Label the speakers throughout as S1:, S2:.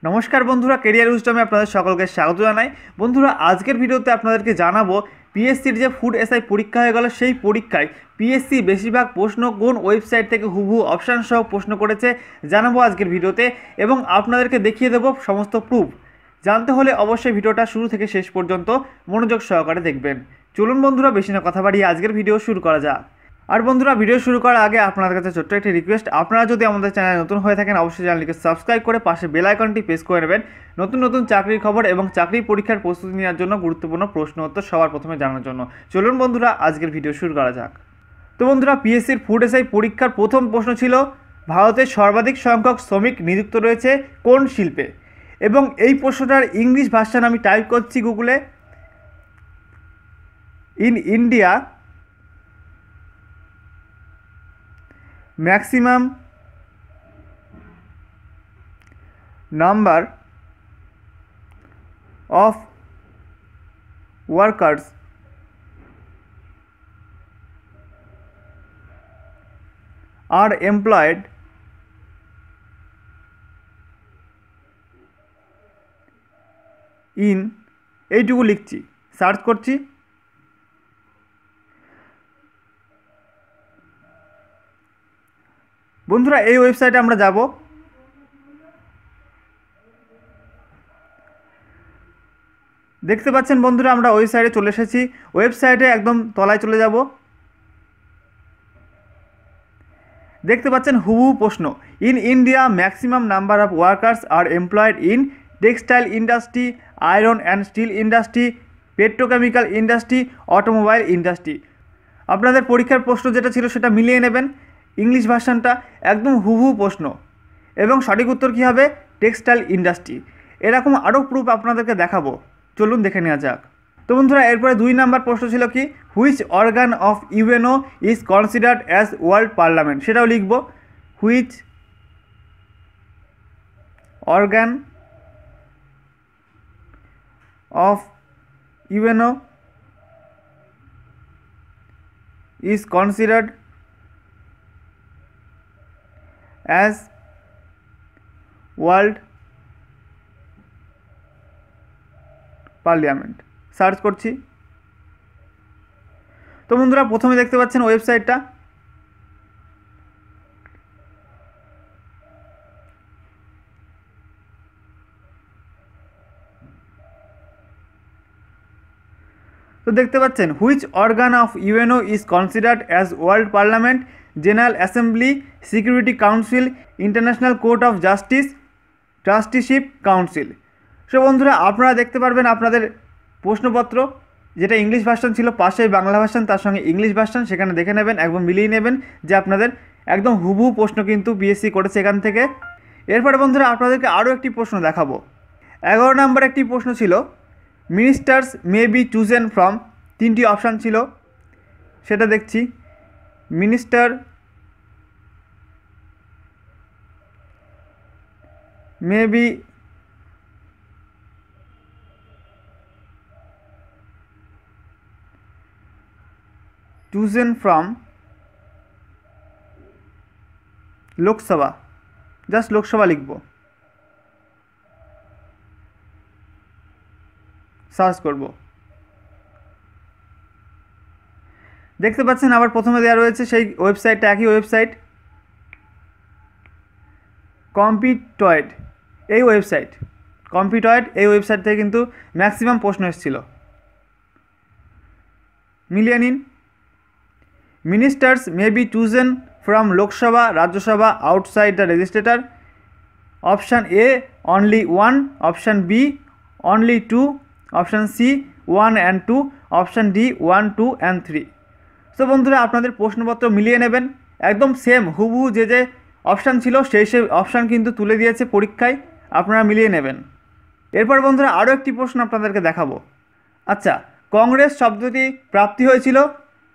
S1: নমস্কার বন্ধুরা, কেরিয়ার উইজডমে আপনাদের সকলকে স্বাগত জানাই। বন্ধুরা, আজকের ভিডিওতে আপনাদেরকে জানাবো পিএসসির যে ফুড এসআই পরীক্ষা হয়ে গেল, সেই পরীক্ষায় পিএসসি বেশিরভাগ প্রশ্ন কোন ওয়েবসাইট থেকে হুবহু অপশান সহ প্রশ্ন করেছে জানাবো আজকের ভিডিওতে, এবং আপনাদেরকে দেখিয়ে দেবো সমস্ত প্রুফ। জানতে হলে অবশ্যই ভিডিওটা শুরু থেকে শেষ পর্যন্ত মনোযোগ সহকারে দেখবেন। চলুন বন্ধুরা, বেশি না কথা বাড়িয়ে আজকের ভিডিও শুরু করা যাক। আর বন্ধুরা, ভিডিও শুরু করার আগে আপনাদের কাছে ছোট্ট একটি রিকোয়েস্ট, আপনারা যদি আমাদের চ্যানেলে নতুন হয়ে থাকেন অবশ্যই চ্যানেলটিকে সাবস্ক্রাইব করে পাশে বেল আইকনটি প্রেস করে নেবেন নতুন নতুন চাকরির খবর এবং চাকরি পরীক্ষার প্রস্তুতি নেওয়ার জন্য গুরুত্বপূর্ণ প্রশ্ন উত্তর সবার প্রথমে জানার জন্য। চলুন বন্ধুরা, আজকের ভিডিও শুরু করা যাক। তো বন্ধুরা, পিএসসির ফুড এসআই পরীক্ষার প্রথম প্রশ্ন ছিল ভারতের সর্বাধিক সংখ্যক শ্রমিক নিযুক্ত রয়েছে কোন শিল্পে, এবং এই প্রশ্নটার ইংলিশ ভার্সন আমি টাইপ করছি গুগলে। In India maximum number of workers are employed in এইটুকু লিখছি, সার্চ করছি। বন্ধুরা, এই ওয়েবসাইটে আমরা যাব। দেখতে পাচ্ছেন বন্ধুরা, আমরা ওয়েবসাইটে চলে এসেছি। ওয়েবসাইটে একদম তলায় চলে যাব। দেখতে পাচ্ছেন হুবহু প্রশ্ন, in India maximum number of workers are employed in textile industry, iron and steel industry, petrochemical industry, automobile industry. আপনাদের পরীক্ষার প্রশ্ন যেটা ছিল সেটা মিলিয়ে নেবেন, ইংলিশ ভার্সানটা একদম হুবহু প্রশ্ন, এবং সঠিক উত্তর কী হবে, টেক্সটাইল ইন্ডাস্ট্রি। এরকম আরও প্রুফ আপনাদেরকে দেখাবো, চলুন দেখে নেওয়া যাক। তো বন্ধুরা, এরপরে 2 নাম্বার প্রশ্ন ছিল কি, which organ of UNO is considered as world parliament, সেটাও লিখব। Which organ of UNO is considered as world parliament, search করছি। তো বন্ধুরা, প্রথমে দেখতে পাচ্ছেন ওয়েবসাইটটা। তো দেখতে পাচ্ছেন which organ of UNO is considered as world parliament, general assembly, security council, international court of justice, trusteeship council. So বন্ধুরা, আপনারা দেখতে পারবেন আপনাদের প্রশ্নপত্র, যেটা ইংলিশ ভার্সন ছিল, পাশেই বাংলা ভার্সন, তার সঙ্গে ইংলিশ ভার্সন, সেখানে দেখে নেবেন, একদম মিলিয়ে নেবেন যে আপনাদের একদম হুবহু প্রশ্ন কিন্তু পিএসসি করেছে এখান থেকে। এরপরে বন্ধুরা, আপনাদেরকে আরও একটি প্রশ্ন দেখাবো। 11 নম্বর একটি প্রশ্ন ছিল, ministers may be chosen from, 3টি অপশান ছিল, সেটা দেখছি। Minister may be chosen from Lok Sabha, just Lok Sabha লিখব, সার্চ করব। দেখতে পাচ্ছেন আবার প্রথমে দেওয়া রয়েছে সেই ওয়েবসাইটটা, একই ওয়েবসাইট, কম্পিটয়েড, এই ওয়েবসাইট কম্পিটয়েড, এই ওয়েবসাইট থেকে কিন্তু ম্যাক্সিমাম প্রশ্ন এসেছিল। মিলিয়ে নিন। Ministers may be chosen from Lok Sabha, Rajya Sabha outside the registrator. Option A only 1, option B only 2, option C 1 and 2, option D 1, 2 and 3। So বন্ধুরা, আপনাদের প্রশ্নপত্র মিলিয়ে নেবেন, একদম সেম হুবহু যে যে অপশান ছিল সেই অপশান কিন্তু তুলে দিয়েছে পরীক্ষায়, আপনারা মিলিয়ে নেবেন। এরপর বন্ধুরা, আরও একটি প্রশ্ন আপনাদেরকে দেখাবো। আচ্ছা, কংগ্রেস শব্দটি প্রাপ্তি হয়েছিল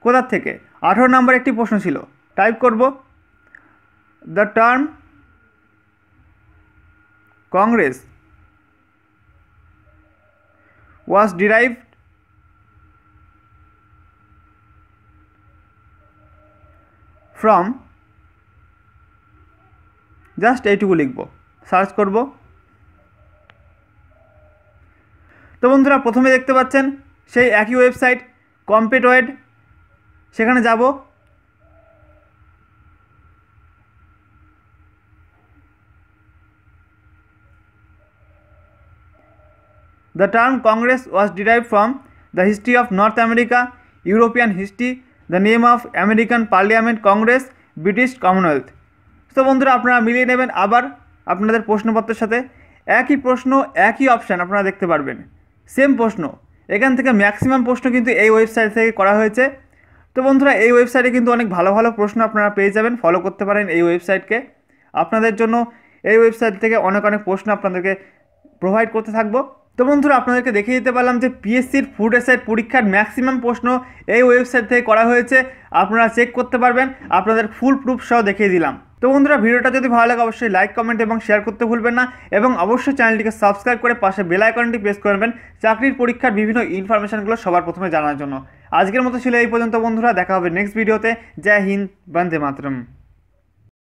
S1: কোথার থেকে? 18 নম্বর একটি প্রশ্ন ছিল, টাইপ করব, the term Congress was derived from, just এইটুকু লিখব, সার্চ করব। তো বন্ধুরা প্রথমে দেখতে পাচ্ছেন সেই একই ওয়েবসাইট কম্পিটোয়েড, সেখানে যাব। The term Congress was derived from the history of North America, European history, the name of American Parliament Congress, British Commonwealth। তো বন্ধুরা আপনারা মিলিয়ে নেবেন আবার আপনাদের প্রশ্নপত্রের সাথে, একই প্রশ্ন একই অপশান আপনারা দেখতে পারবেন, সেম প্রশ্ন। এখান থেকে ম্যাক্সিমাম প্রশ্ন কিন্তু এই ওয়েবসাইট থেকে করা হয়েছে। তো বন্ধুরা এই ওয়েবসাইটে কিন্তু অনেক ভালো ভালো প্রশ্ন আপনারা পেয়ে যাবেন, ফলো করতে পারেন এই ওয়েবসাইটকে। আপনাদের জন্য এই ওয়েবসাইট থেকে অনেক অনেক প্রশ্ন আপনাদেরকে প্রোভাইড করতে থাকবো। তো বন্ধুরা আপনাদেরকে দেখিয়ে দিতে পারলাম যে পিএসসির ফুড এসআই পরীক্ষার ম্যাক্সিমাম প্রশ্ন এই ওয়েবসাইট থেকে করা হয়েছে, আপনারা চেক করতে পারবেন, আপনাদের ফুল প্রুফ সহ দেখিয়ে দিলাম। তো বন্ধুরা ভিডিওটা যদি ভালো লাগে অবশ্যই লাইক, কমেন্ট এবং শেয়ার করতে ভুলবেন না, এবং অবশ্যই চ্যানেলটিকে সাবস্ক্রাইব করে পাশে বেল আইকনটি প্রেস করবেন চাকরির পরীক্ষার বিভিন্ন ইনফরমেশনগুলো সবার প্রথমে জানার জন্য। আজকের মতো ছিল এই পর্যন্ত বন্ধুরা, দেখা হবে নেক্সট ভিডিওতে। জয় হিন্দ, বন্দে মাতরম।